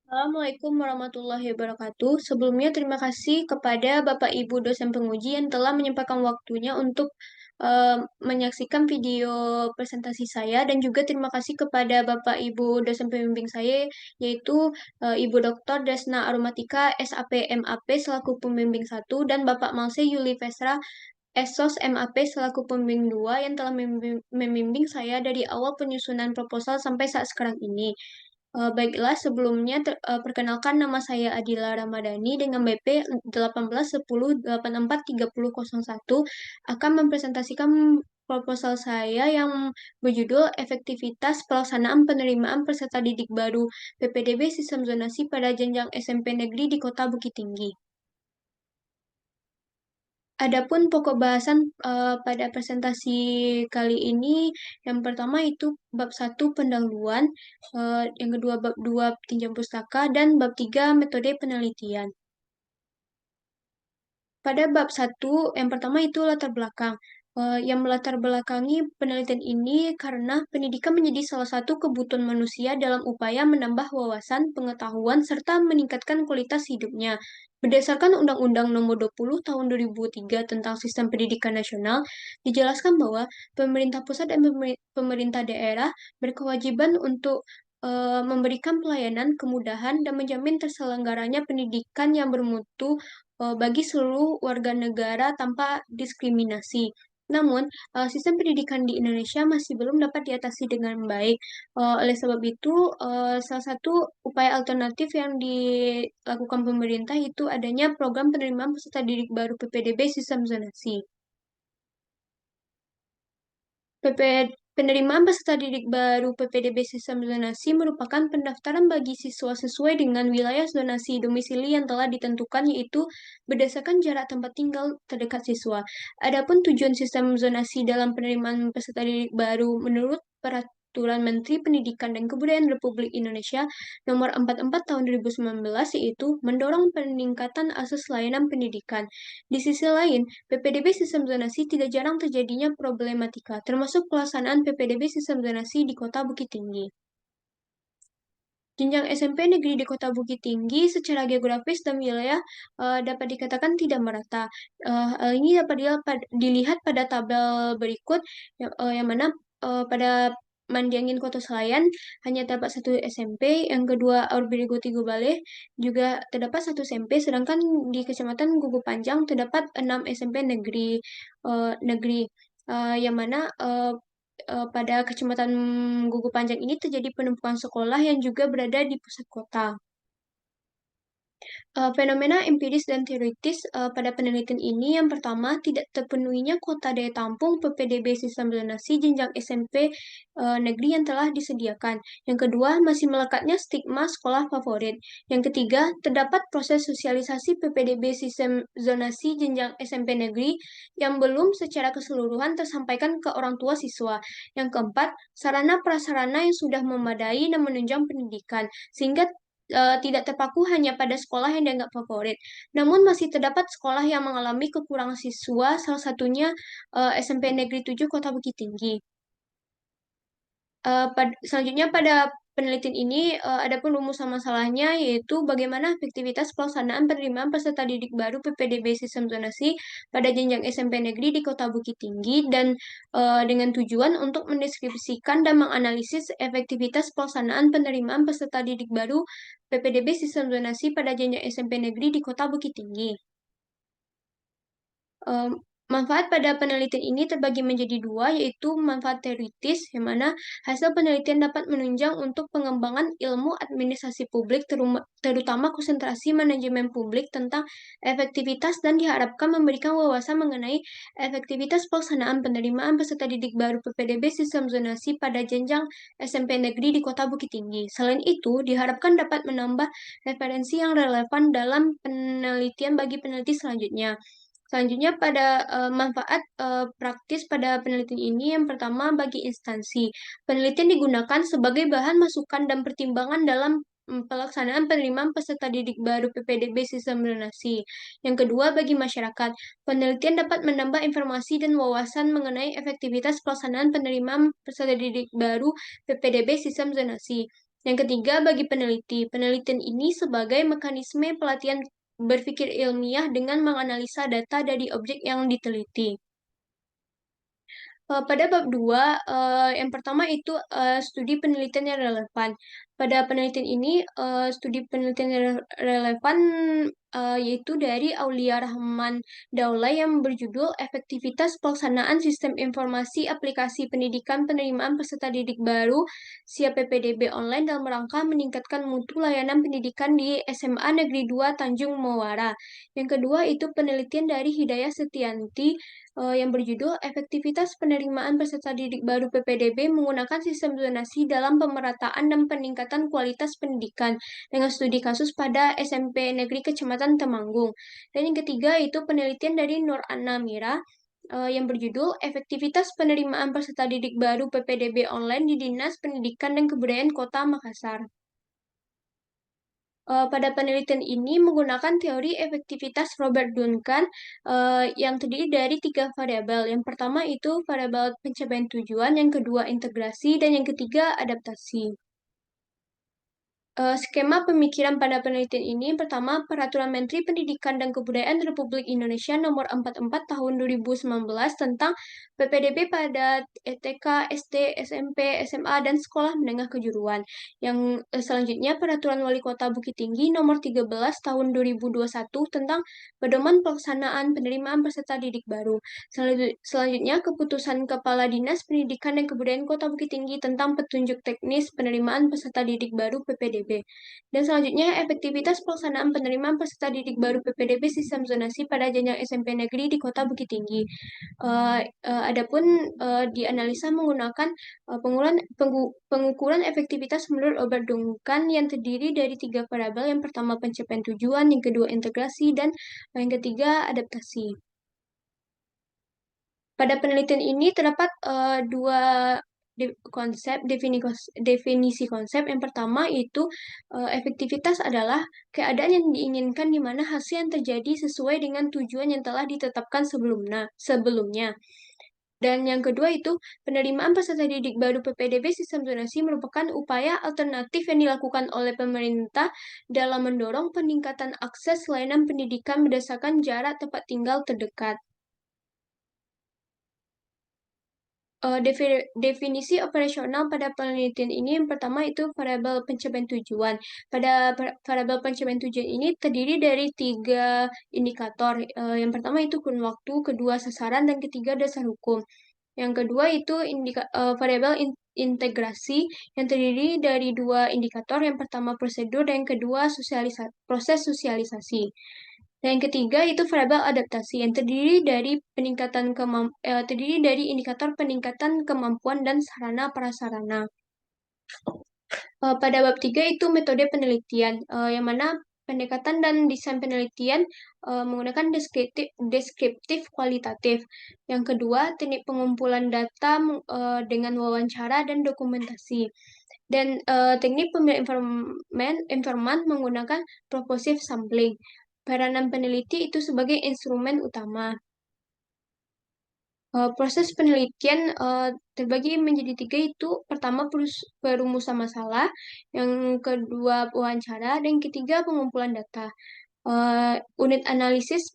Assalamualaikum warahmatullahi wabarakatuh. Sebelumnya terima kasih kepada Bapak Ibu dosen penguji yang telah menyempatkan waktunya untuk menyaksikan video presentasi saya dan juga terima kasih kepada Bapak Ibu dosen pembimbing saya yaitu Ibu Dr. Desna Aromatika SAP MAP selaku pembimbing satu dan Bapak Malse Yuli Vesra Esos MAP selaku pembimbing 2 yang telah membimbing saya dari awal penyusunan proposal sampai saat sekarang ini. Baiklah, sebelumnya perkenalkan nama saya Adila Ramadhani dengan BP 1810843001 akan mempresentasikan proposal saya yang berjudul Efektivitas Pelaksanaan Penerimaan Peserta Didik Baru PPDB Sistem Zonasi pada Jenjang SMP Negeri di Kota Bukit Tinggi. Adapun pokok bahasan pada presentasi kali ini, yang pertama itu bab 1 pendahuluan, yang kedua bab 2 tinjam pustaka, dan bab 3 metode penelitian. Pada bab 1, yang pertama itu latar belakang. Yang melatar belakangi penelitian ini karena pendidikan menjadi salah satu kebutuhan manusia dalam upaya menambah wawasan, pengetahuan, serta meningkatkan kualitas hidupnya. Berdasarkan Undang-Undang Nomor 20 Tahun 2003 tentang Sistem Pendidikan Nasional, dijelaskan bahwa pemerintah pusat dan pemerintah daerah berkewajiban untuk memberikan pelayanan, kemudahan, dan menjamin terselenggaranya pendidikan yang bermutu bagi seluruh warga negara tanpa diskriminasi. Namun, sistem pendidikan di Indonesia masih belum dapat diatasi dengan baik. Oleh sebab itu, salah satu upaya alternatif yang dilakukan pemerintah itu adanya program penerimaan peserta didik baru PPDB Sistem Zonasi. PP Penerimaan peserta didik baru PPDB Sistem Zonasi merupakan pendaftaran bagi siswa sesuai dengan wilayah zonasi domisili yang telah ditentukan yaitu berdasarkan jarak tempat tinggal terdekat siswa. Adapun tujuan sistem zonasi dalam penerimaan peserta didik baru menurut Peraturan Menteri Pendidikan dan Kebudayaan Republik Indonesia Nomor 44 Tahun 2019 yaitu mendorong peningkatan akses layanan pendidikan. Di sisi lain, PPDB sistem zonasi tidak jarang terjadinya problematika, termasuk pelaksanaan PPDB sistem zonasi di Kota Bukit Tinggi. Jenjang SMP negeri di Kota Bukit Tinggi secara geografis dan wilayah dapat dikatakan tidak merata. Hal ini dapat dilihat pada tabel berikut, yang mana pada Mandiangin Kota Selayan hanya terdapat satu SMP, yang kedua Aurbirigo Tigo Baleh juga terdapat satu SMP, sedangkan di Kecamatan Gugu Panjang terdapat 6 SMP negeri, yang mana pada Kecamatan Gugu Panjang ini terjadi penumpukan sekolah yang juga berada di pusat kota. Fenomena empiris dan teoritis pada penelitian ini yang pertama tidak terpenuhinya kuota daya tampung PPDB sistem zonasi jenjang SMP negeri yang telah disediakan. Yang kedua, masih melekatnya stigma sekolah favorit. Yang ketiga, terdapat proses sosialisasi PPDB sistem zonasi jenjang SMP negeri yang belum secara keseluruhan tersampaikan ke orang tua siswa. Yang keempat, sarana prasarana yang sudah memadai dan menunjang pendidikan sehingga tidak terpaku hanya pada sekolah yang dianggap favorit. Namun masih terdapat sekolah yang mengalami kekurangan siswa, salah satunya SMP Negeri 7 Kota Bukit Tinggi. Selanjutnya pada penelitian ini ada pun rumusan masalahnya yaitu bagaimana efektivitas pelaksanaan penerimaan peserta didik baru PPDB sistem zonasi pada jenjang SMP negeri di Kota Bukit Tinggi dan dengan tujuan untuk mendeskripsikan dan menganalisis efektivitas pelaksanaan penerimaan peserta didik baru PPDB sistem zonasi pada jenjang SMP negeri di Kota Bukit Tinggi. Em, Manfaat pada penelitian ini terbagi menjadi dua, yaitu manfaat teoritis, yang mana hasil penelitian dapat menunjang untuk pengembangan ilmu administrasi publik, terutama konsentrasi manajemen publik tentang efektivitas dan diharapkan memberikan wawasan mengenai efektivitas pelaksanaan penerimaan peserta didik baru PPDB sistem zonasi pada jenjang SMP negeri di Kota Bukit Tinggi. Selain itu, diharapkan dapat menambah referensi yang relevan dalam penelitian bagi peneliti selanjutnya. Selanjutnya pada manfaat praktis pada penelitian ini yang pertama bagi instansi. Penelitian digunakan sebagai bahan masukan dan pertimbangan dalam pelaksanaan penerimaan peserta didik baru PPDB sistem zonasi. Yang kedua bagi masyarakat. Penelitian dapat menambah informasi dan wawasan mengenai efektivitas pelaksanaan penerimaan peserta didik baru PPDB sistem zonasi. Yang ketiga, bagi peneliti, penelitian ini sebagai mekanisme pelatihan berpikir ilmiah dengan menganalisa data dari objek yang diteliti. Pada bab 2, yang pertama itu studi penelitian yang relevan. Pada penelitian ini, studi penelitian yang relevan yaitu dari Aulia Rahman Daulay yang berjudul Efektivitas Pelaksanaan Sistem Informasi Aplikasi Pendidikan Penerimaan Peserta Didik Baru Siap PPDB Online dalam rangka meningkatkan mutu layanan pendidikan di SMA Negeri 2 Tanjung Muara. Yang kedua itu penelitian dari Hidayah Setianti yang berjudul Efektivitas Penerimaan Peserta Didik Baru PPDB menggunakan sistem zonasi dalam pemerataan dan peningkatan kualitas pendidikan dengan studi kasus pada SMP Negeri Kecamatan Temanggung. Dan yang ketiga itu penelitian dari Nur Anna Mira yang berjudul Efektivitas Penerimaan Peserta Didik Baru PPDB Online di Dinas Pendidikan dan Kebudayaan Kota Makassar. Pada penelitian ini menggunakan teori efektivitas Robert Duncan yang terdiri dari 3 variabel. Yang pertama itu variabel pencapaian tujuan, yang kedua integrasi, dan yang ketiga adaptasi. Skema pemikiran pada penelitian ini, pertama, Peraturan Menteri Pendidikan dan Kebudayaan Republik Indonesia Nomor 44 Tahun 2019 tentang PPDB pada TK, SD, SMP, SMA, dan Sekolah Menengah Kejuruan. Yang selanjutnya, Peraturan Wali Kota Bukit Tinggi Nomor 13 Tahun 2021 tentang Pedoman Pelaksanaan Penerimaan Peserta Didik Baru. Selanjutnya, Keputusan Kepala Dinas Pendidikan dan Kebudayaan Kota Bukit Tinggi tentang Petunjuk Teknis Penerimaan Peserta Didik Baru PPDB. Dan selanjutnya, efektivitas pelaksanaan penerimaan peserta didik baru PPDB sistem zonasi pada jenjang SMP negeri di Kota Bukit Tinggi. Adapun dianalisa menggunakan pengukuran efektivitas menurut Robert Duncan yang terdiri dari 3 variabel. Yang pertama pencapaian tujuan, yang kedua integrasi, dan yang ketiga adaptasi. Pada penelitian ini terdapat dua definisi konsep. Yang pertama itu efektivitas adalah keadaan yang diinginkan di mana hasil yang terjadi sesuai dengan tujuan yang telah ditetapkan sebelumnya. Dan yang kedua itu penerimaan peserta didik baru PPDB sistem zonasi merupakan upaya alternatif yang dilakukan oleh pemerintah dalam mendorong peningkatan akses layanan pendidikan berdasarkan jarak tempat tinggal terdekat. Definisi operasional pada penelitian ini yang pertama itu variabel pencapaian tujuan. Pada variabel pencapaian tujuan ini terdiri dari 3 indikator. Yang pertama itu kurun waktu, kedua sasaran, dan ketiga dasar hukum. Yang kedua itu variabel integrasi yang terdiri dari 2 indikator. Yang pertama prosedur dan yang kedua proses sosialisasi. Dan yang ketiga itu variabel adaptasi yang terdiri dari indikator peningkatan kemampuan dan sarana prasarana. Pada bab 3 itu metode penelitian, yang mana pendekatan dan desain penelitian menggunakan deskriptif kualitatif. Yang kedua, teknik pengumpulan data dengan wawancara dan dokumentasi. Dan teknik pemilihan informan menggunakan purposive sampling. Peranan peneliti itu sebagai instrumen utama. Proses penelitian terbagi menjadi 3 itu pertama perumusan masalah, yang kedua wawancara, dan yang ketiga pengumpulan data. Unit analisis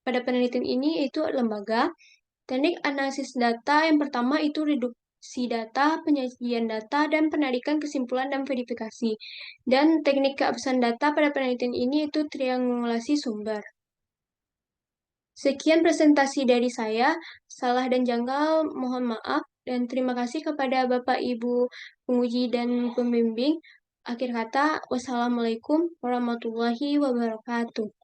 pada penelitian ini itu lembaga. Teknik analisis data yang pertama itu reduksi data, penyajian data, dan penarikan kesimpulan dan verifikasi. Dan teknik keabsahan data pada penelitian ini itu triangulasi sumber. Sekian presentasi dari saya, salah dan janggal mohon maaf, dan terima kasih kepada Bapak Ibu penguji dan pembimbing. Akhir kata, wassalamualaikum warahmatullahi wabarakatuh.